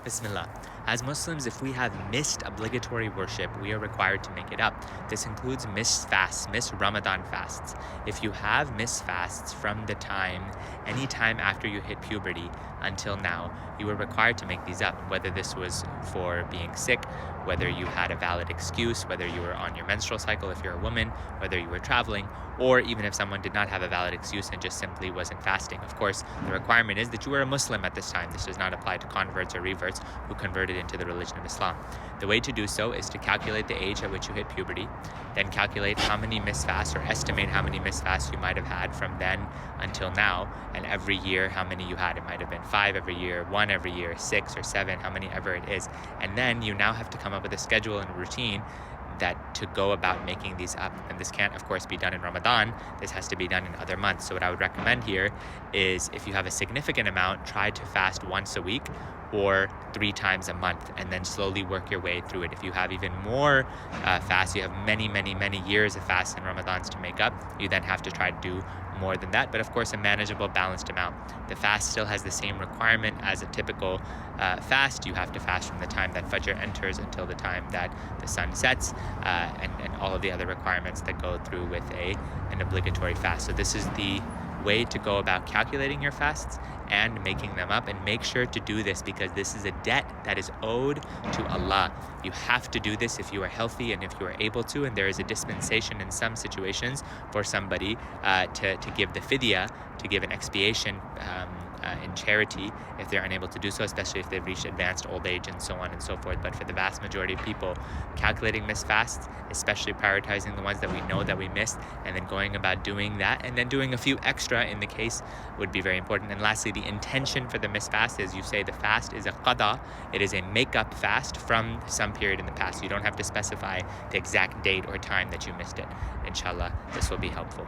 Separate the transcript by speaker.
Speaker 1: Bismillah. As Muslims, if we have missed obligatory worship, we are required to make it up. This includes missed fasts, missed Ramadan fasts. If you have missed fasts from any time after you hit puberty until now, you are required to make these up, whether this was for being sick, whether you had a valid excuse, whether you were on your menstrual cycle if you're a woman, whether you were traveling, or even if someone did not have a valid excuse and just simply wasn't fasting. Of course, the requirement is that you were a Muslim at this time. This does not apply to converts or reverts who converted into the religion of Islam. The way to do so is to calculate the age at which you hit puberty, then calculate how many missed fasts or estimate how many missed fasts you might have had from then until now, and every year how many you had. It might have been 5 every year, 1 every year, 6 or 7, how many ever it is. And then you now have to come up with a schedule and a routine that to go about making these up. And this can't, of course, be done in Ramadan. This has to be done in other months. So what I would recommend here is if you have a significant amount, try to fast once a week or 3 times a month, and then slowly work your way through it. If you have even more fasts, you have many years of fasts and Ramadans to make up, you then have to try to do more than that, but of course a manageable, balanced amount. The fast still has the same requirement as a typical fast. You have to fast from the time that Fajr enters until the time that the sun sets, and all of the other requirements that go through with an obligatory fast. So this is the way to go about calculating your fasts and making them up, and make sure to do this because this is a debt that is owed to Allah. You have to do this if you are healthy and if you are able to, and there is a dispensation in some situations for somebody to give the fidya, to give an expiation in charity if they're unable to do so, especially if they've reached advanced old age and so on and so forth. But for the vast majority of people, calculating missed fasts, especially prioritizing the ones that we know that we missed, and then going about doing that, and then doing a few extra in the case would be very important. And lastly, the intention for the missed fast is you say the fast is a qada. It is a make-up fast from some period in the past. You don't have to specify the exact date or time that you missed it. Inshallah, this will be helpful.